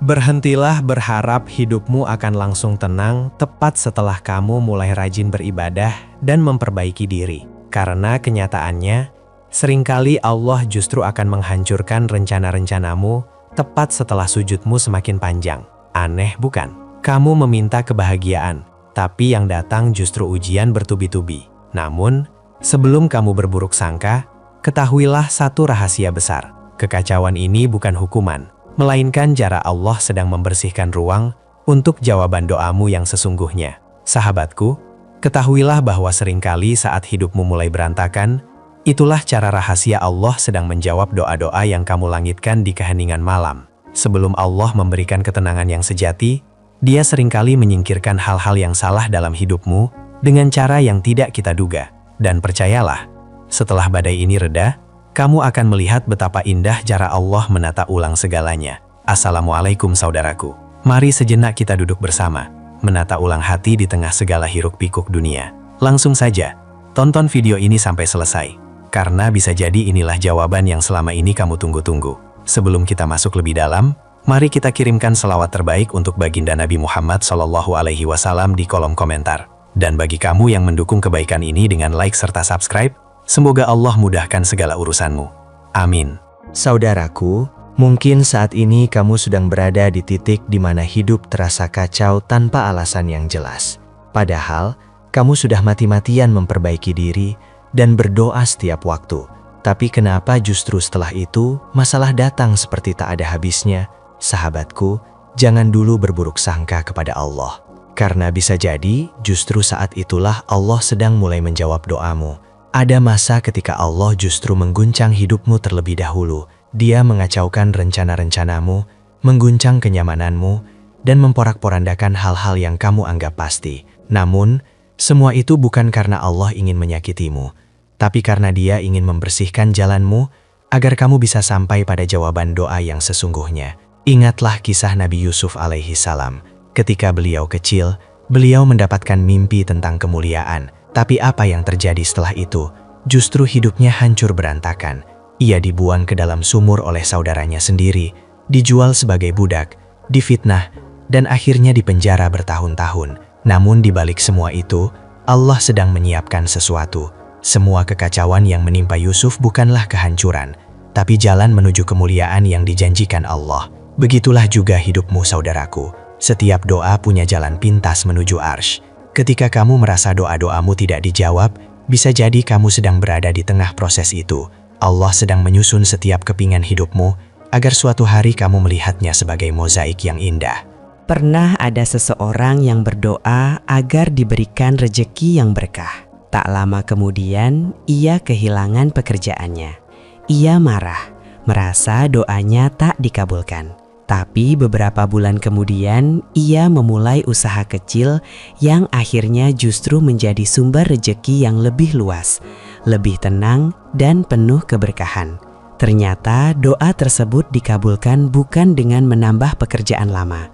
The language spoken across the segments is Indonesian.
Berhentilah berharap hidupmu akan langsung tenang tepat setelah kamu mulai rajin beribadah dan memperbaiki diri. Karena kenyataannya, seringkali Allah justru akan menghancurkan rencana-rencanamu tepat setelah sujudmu semakin panjang. Aneh bukan? Kamu meminta kebahagiaan, tapi yang datang justru ujian bertubi-tubi. Namun, sebelum kamu berburuk sangka, ketahuilah satu rahasia besar. Kekacauan ini bukan hukuman, melainkan cara Allah sedang membersihkan ruang untuk jawaban doamu yang sesungguhnya. Sahabatku, ketahuilah bahwa seringkali saat hidupmu mulai berantakan, itulah cara rahasia Allah sedang menjawab doa-doa yang kamu langitkan di keheningan malam. Sebelum Allah memberikan ketenangan yang sejati, Dia seringkali menyingkirkan hal-hal yang salah dalam hidupmu dengan cara yang tidak kita duga. Dan percayalah, setelah badai ini reda, kamu akan melihat betapa indah cara Allah menata ulang segalanya. Assalamualaikum saudaraku. Mari sejenak kita duduk bersama, menata ulang hati di tengah segala hiruk-pikuk dunia. Langsung saja, tonton video ini sampai selesai, karena bisa jadi inilah jawaban yang selama ini kamu tunggu-tunggu. Sebelum kita masuk lebih dalam, mari kita kirimkan selawat terbaik untuk baginda Nabi Muhammad SAW di kolom komentar. Dan bagi kamu yang mendukung kebaikan ini dengan like serta subscribe, semoga Allah mudahkan segala urusanmu. Amin. Saudaraku, mungkin saat ini kamu sedang berada di titik di mana hidup terasa kacau tanpa alasan yang jelas. Padahal, kamu sudah mati-matian memperbaiki diri dan berdoa setiap waktu. Tapi kenapa justru setelah itu, masalah datang seperti tak ada habisnya? Sahabatku, jangan dulu berburuk sangka kepada Allah. Karena bisa jadi, justru saat itulah Allah sedang mulai menjawab doamu. Ada masa ketika Allah justru mengguncang hidupmu terlebih dahulu. Dia mengacaukan rencana-rencanamu, mengguncang kenyamananmu, dan memporak-porandakan hal-hal yang kamu anggap pasti. Namun, semua itu bukan karena Allah ingin menyakitimu, tapi karena Dia ingin membersihkan jalanmu agar kamu bisa sampai pada jawaban doa yang sesungguhnya. Ingatlah kisah Nabi Yusuf alaihi salam. Ketika beliau kecil, beliau mendapatkan mimpi tentang kemuliaan. Tapi apa yang terjadi setelah itu? Justru hidupnya hancur berantakan. Ia dibuang ke dalam sumur oleh saudaranya sendiri, dijual sebagai budak, difitnah, dan akhirnya dipenjara bertahun-tahun. Namun di balik semua itu, Allah sedang menyiapkan sesuatu. Semua kekacauan yang menimpa Yusuf bukanlah kehancuran, tapi jalan menuju kemuliaan yang dijanjikan Allah. Begitulah juga hidupmu saudaraku. Setiap doa punya jalan pintas menuju arsy. Ketika kamu merasa doa-doamu tidak dijawab, bisa jadi kamu sedang berada di tengah proses itu. Allah sedang menyusun setiap kepingan hidupmu, agar suatu hari kamu melihatnya sebagai mozaik yang indah. Pernah ada seseorang yang berdoa agar diberikan rejeki yang berkah. Tak lama kemudian, ia kehilangan pekerjaannya. Ia marah, merasa doanya tak dikabulkan. Tapi beberapa bulan kemudian, ia memulai usaha kecil yang akhirnya justru menjadi sumber rejeki yang lebih luas, lebih tenang, dan penuh keberkahan. Ternyata doa tersebut dikabulkan bukan dengan menambah pekerjaan lama,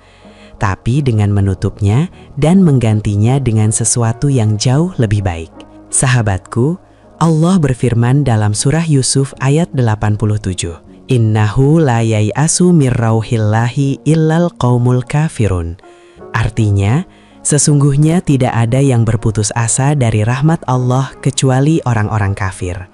tapi dengan menutupnya dan menggantinya dengan sesuatu yang jauh lebih baik. Sahabatku, Allah berfirman dalam surah Yusuf ayat 87. Innahu la yai'asu mir rauhillahi illal qaumul kafirun. Artinya, sesungguhnya tidak ada yang berputus asa dari rahmat Allah kecuali orang-orang kafir.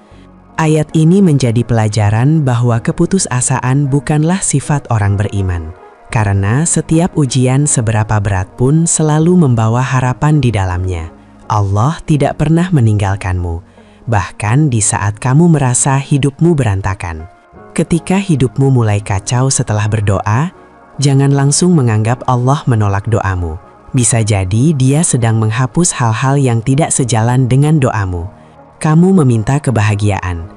Ayat ini menjadi pelajaran bahwa keputusasaan bukanlah sifat orang beriman. Karena setiap ujian seberapa berat pun selalu membawa harapan di dalamnya. Allah tidak pernah meninggalkanmu, bahkan di saat kamu merasa hidupmu berantakan. Ketika hidupmu mulai kacau setelah berdoa, jangan langsung menganggap Allah menolak doamu. Bisa jadi Dia sedang menghapus hal-hal yang tidak sejalan dengan doamu. Kamu meminta kebahagiaan,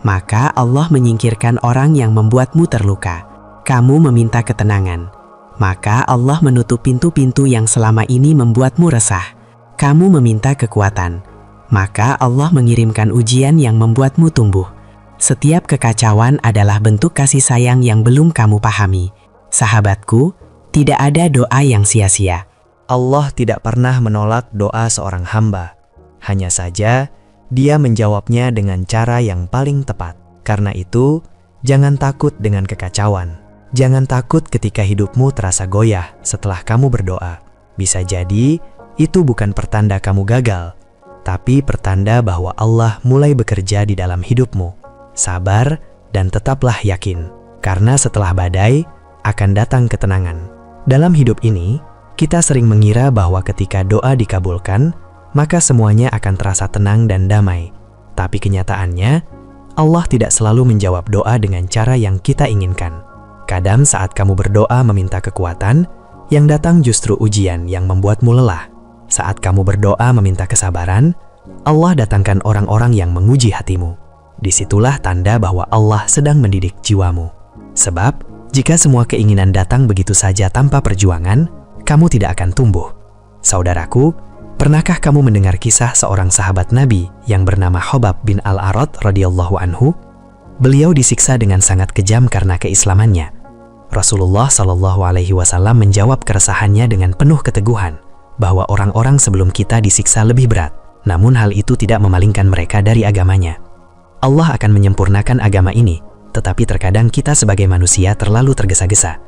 maka Allah menyingkirkan orang yang membuatmu terluka. Kamu meminta ketenangan, maka Allah menutup pintu-pintu yang selama ini membuatmu resah. Kamu meminta kekuatan, maka Allah mengirimkan ujian yang membuatmu tumbuh. Setiap kekacauan adalah bentuk kasih sayang yang belum kamu pahami. Sahabatku, tidak ada doa yang sia-sia. Allah tidak pernah menolak doa seorang hamba. Hanya saja, Dia menjawabnya dengan cara yang paling tepat. Karena itu, jangan takut dengan kekacauan. Jangan takut ketika hidupmu terasa goyah setelah kamu berdoa. Bisa jadi itu bukan pertanda kamu gagal, tapi pertanda bahwa Allah mulai bekerja di dalam hidupmu. Sabar dan tetaplah yakin, karena setelah badai akan datang ketenangan. Dalam hidup ini, kita sering mengira bahwa ketika doa dikabulkan, maka semuanya akan terasa tenang dan damai. Tapi kenyataannya, Allah tidak selalu menjawab doa dengan cara yang kita inginkan. Kadang saat kamu berdoa meminta kekuatan, yang datang justru ujian yang membuatmu lelah. Saat kamu berdoa meminta kesabaran, Allah datangkan orang-orang yang menguji hatimu. Disitulah tanda bahwa Allah sedang mendidik jiwamu. Sebab, jika semua keinginan datang begitu saja tanpa perjuangan, kamu tidak akan tumbuh. Saudaraku, pernahkah kamu mendengar kisah seorang sahabat Nabi yang bernama Khobab bin Al-Arad radhiyallahu anhu? Beliau disiksa dengan sangat kejam karena keislamannya. Rasulullah Shallallahu Alaihi Wasallam menjawab keresahannya dengan penuh keteguhan bahwa orang-orang sebelum kita disiksa lebih berat, namun hal itu tidak memalingkan mereka dari agamanya. Allah akan menyempurnakan agama ini, tetapi terkadang kita sebagai manusia terlalu tergesa-gesa.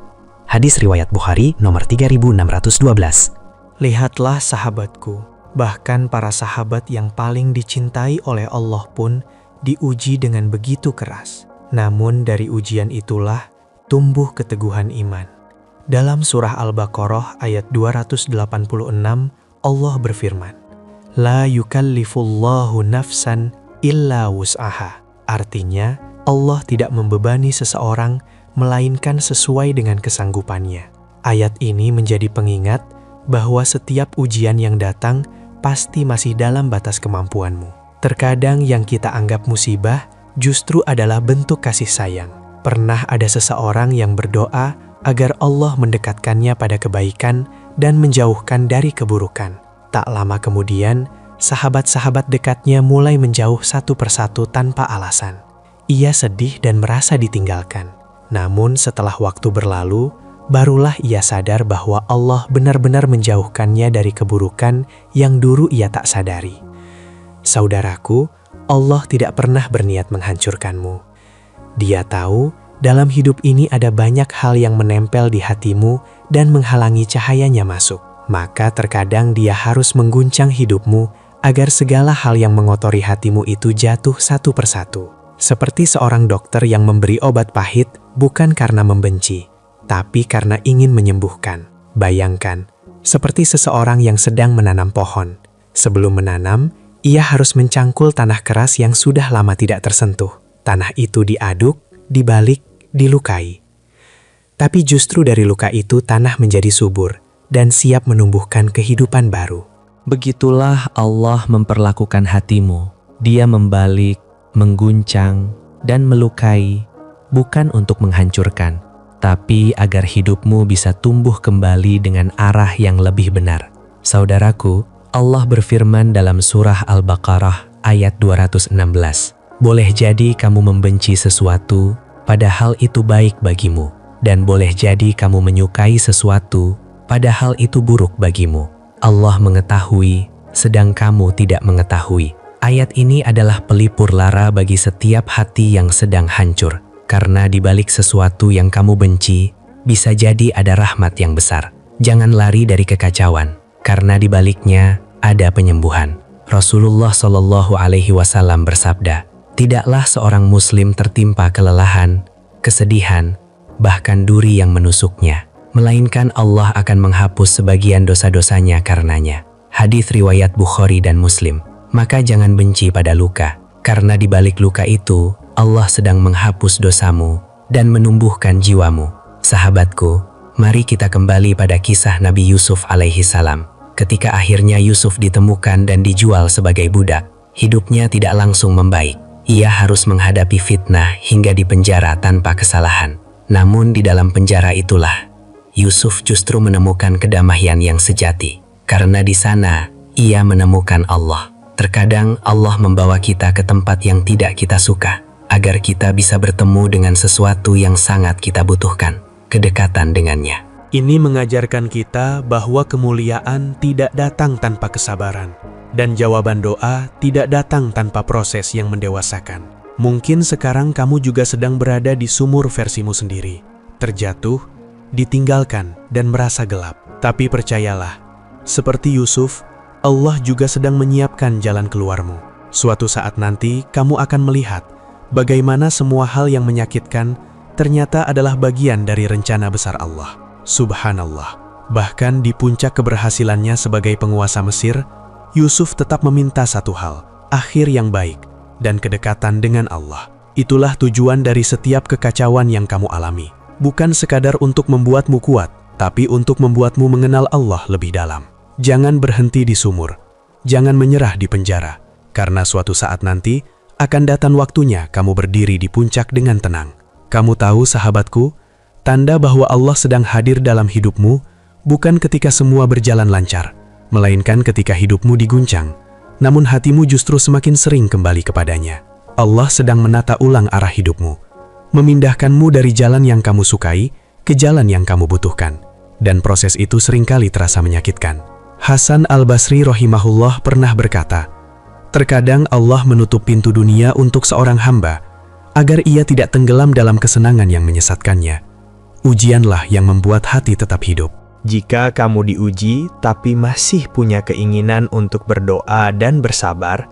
Hadis riwayat Bukhari nomor 3612. Lihatlah sahabatku, bahkan para sahabat yang paling dicintai oleh Allah pun diuji dengan begitu keras. Namun dari ujian itulah tumbuh keteguhan iman. Dalam surah Al-Baqarah ayat 286, Allah berfirman, La yukallifullahu nafsan illa wus'aha. Artinya, Allah tidak membebani seseorang melainkan sesuai dengan kesanggupannya. Ayat ini menjadi pengingat bahwa setiap ujian yang datang pasti masih dalam batas kemampuanmu. Terkadang yang kita anggap musibah justru adalah bentuk kasih sayang. Pernah ada seseorang yang berdoa agar Allah mendekatkannya pada kebaikan dan menjauhkan dari keburukan. Tak lama kemudian, sahabat-sahabat dekatnya mulai menjauh satu persatu tanpa alasan. Ia sedih dan merasa ditinggalkan. Namun setelah waktu berlalu, barulah ia sadar bahwa Allah benar-benar menjauhkannya dari keburukan yang dulu ia tak sadari. Saudaraku, Allah tidak pernah berniat menghancurkanmu. Dia tahu dalam hidup ini ada banyak hal yang menempel di hatimu dan menghalangi cahayanya masuk. Maka terkadang Dia harus mengguncang hidupmu agar segala hal yang mengotori hatimu itu jatuh satu persatu. Seperti seorang dokter yang memberi obat pahit bukan karena membenci, tapi karena ingin menyembuhkan. Bayangkan, seperti seseorang yang sedang menanam pohon. Sebelum menanam, ia harus mencangkul tanah keras yang sudah lama tidak tersentuh. Tanah itu diaduk, dibalik, dilukai. Tapi justru dari luka itu tanah menjadi subur dan siap menumbuhkan kehidupan baru. Begitulah Allah memperlakukan hatimu. Dia membalik, mengguncang, dan melukai, bukan untuk menghancurkan, tapi agar hidupmu bisa tumbuh kembali dengan arah yang lebih benar. Saudaraku, Allah berfirman dalam surah Al-Baqarah ayat 216. Boleh jadi kamu membenci sesuatu, padahal itu baik bagimu. Dan boleh jadi kamu menyukai sesuatu, padahal itu buruk bagimu. Allah mengetahui, sedang kamu tidak mengetahui. Ayat ini adalah pelipur lara bagi setiap hati yang sedang hancur. Karena di balik sesuatu yang kamu benci, bisa jadi ada rahmat yang besar. Jangan lari dari kekacauan, karena di baliknya ada penyembuhan. Rasulullah Shallallahu Alaihi Wasallam bersabda, tidaklah seorang muslim tertimpa kelelahan, kesedihan, bahkan duri yang menusuknya, melainkan Allah akan menghapus sebagian dosa-dosanya karenanya. Hadis riwayat Bukhari dan Muslim. Maka jangan benci pada luka, karena di balik luka itu, Allah sedang menghapus dosamu dan menumbuhkan jiwamu. Sahabatku, mari kita kembali pada kisah Nabi Yusuf alaihi salam. Ketika akhirnya Yusuf ditemukan dan dijual sebagai budak, hidupnya tidak langsung membaik. Ia harus menghadapi fitnah hingga dipenjara tanpa kesalahan. Namun di dalam penjara itulah, Yusuf justru menemukan kedamaian yang sejati. Karena di sana, ia menemukan Allah. Terkadang Allah membawa kita ke tempat yang tidak kita suka, agar kita bisa bertemu dengan sesuatu yang sangat kita butuhkan, kedekatan dengannya. Ini mengajarkan kita bahwa kemuliaan tidak datang tanpa kesabaran. Dan jawaban doa tidak datang tanpa proses yang mendewasakan. Mungkin sekarang kamu juga sedang berada di sumur versimu sendiri. terjatuh, ditinggalkan, dan merasa gelap. Tapi percayalah, seperti Yusuf, Allah juga sedang menyiapkan jalan keluarmu. Suatu saat nanti, kamu akan melihat bagaimana semua hal yang menyakitkan ternyata adalah bagian dari rencana besar Allah. Subhanallah. Bahkan di puncak keberhasilannya sebagai penguasa Mesir, Yusuf tetap meminta satu hal, akhir yang baik, dan kedekatan dengan Allah. Itulah tujuan dari setiap kekacauan yang kamu alami. Bukan sekadar untuk membuatmu kuat, tapi untuk membuatmu mengenal Allah lebih dalam. Jangan berhenti di sumur, jangan menyerah di penjara, karena suatu saat nanti akan datang waktunya kamu berdiri di puncak dengan tenang. Kamu tahu sahabatku, tanda bahwa Allah sedang hadir dalam hidupmu bukan ketika semua berjalan lancar, melainkan ketika hidupmu diguncang, namun hatimu justru semakin sering kembali kepadanya. Allah sedang menata ulang arah hidupmu, memindahkanmu dari jalan yang kamu sukai ke jalan yang kamu butuhkan, dan proses itu seringkali terasa menyakitkan. Hasan al-Basri rahimahullah pernah berkata, terkadang Allah menutup pintu dunia untuk seorang hamba agar ia tidak tenggelam dalam kesenangan yang menyesatkannya. Ujianlah yang membuat hati tetap hidup. Jika kamu diuji tapi masih punya keinginan untuk berdoa dan bersabar,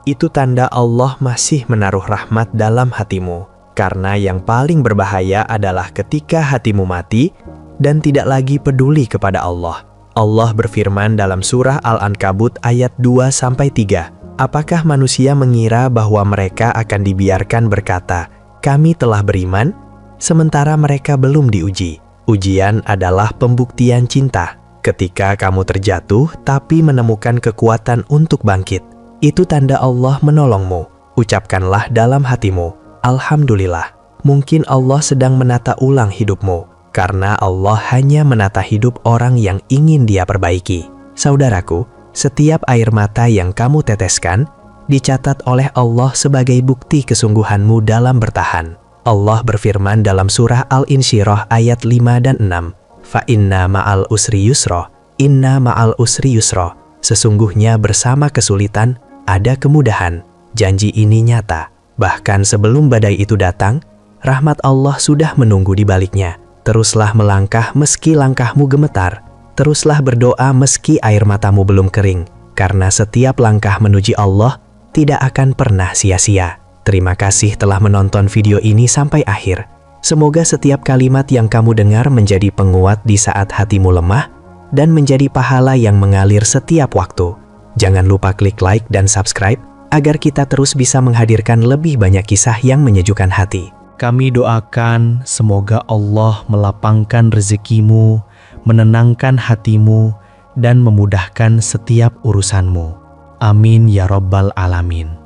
itu tanda Allah masih menaruh rahmat dalam hatimu. Karena yang paling berbahaya adalah ketika hatimu mati dan tidak lagi peduli kepada Allah. Allah berfirman dalam surah Al-Ankabut ayat 2-3, apakah manusia mengira bahwa mereka akan dibiarkan berkata, kami telah beriman, sementara mereka belum diuji? Ujian adalah pembuktian cinta. Ketika kamu terjatuh tapi menemukan kekuatan untuk bangkit, itu tanda Allah menolongmu. Ucapkanlah dalam hatimu, Alhamdulillah, mungkin Allah sedang menata ulang hidupmu, karena Allah hanya menata hidup orang yang ingin Dia perbaiki. Saudaraku, setiap air mata yang kamu teteskan dicatat oleh Allah sebagai bukti kesungguhanmu dalam bertahan. Allah berfirman dalam surah Al-Insyirah ayat 5 dan 6, Fa inna ma'al usri yusra, inna ma'al usri yusra. Sesungguhnya bersama kesulitan ada kemudahan. Janji ini nyata. Bahkan sebelum badai itu datang, rahmat Allah sudah menunggu di baliknya. Teruslah melangkah meski langkahmu gemetar. Teruslah berdoa meski air matamu belum kering. Karena setiap langkah menuju Allah tidak akan pernah sia-sia. Terima kasih telah menonton video ini sampai akhir. Semoga setiap kalimat yang kamu dengar menjadi penguat di saat hatimu lemah dan menjadi pahala yang mengalir setiap waktu. Jangan lupa klik like dan subscribe agar kita terus bisa menghadirkan lebih banyak kisah yang menyejukkan hati. Kami doakan semoga Allah melapangkan rezekimu, menenangkan hatimu, dan memudahkan setiap urusanmu. Amin ya Rabbal Alamin.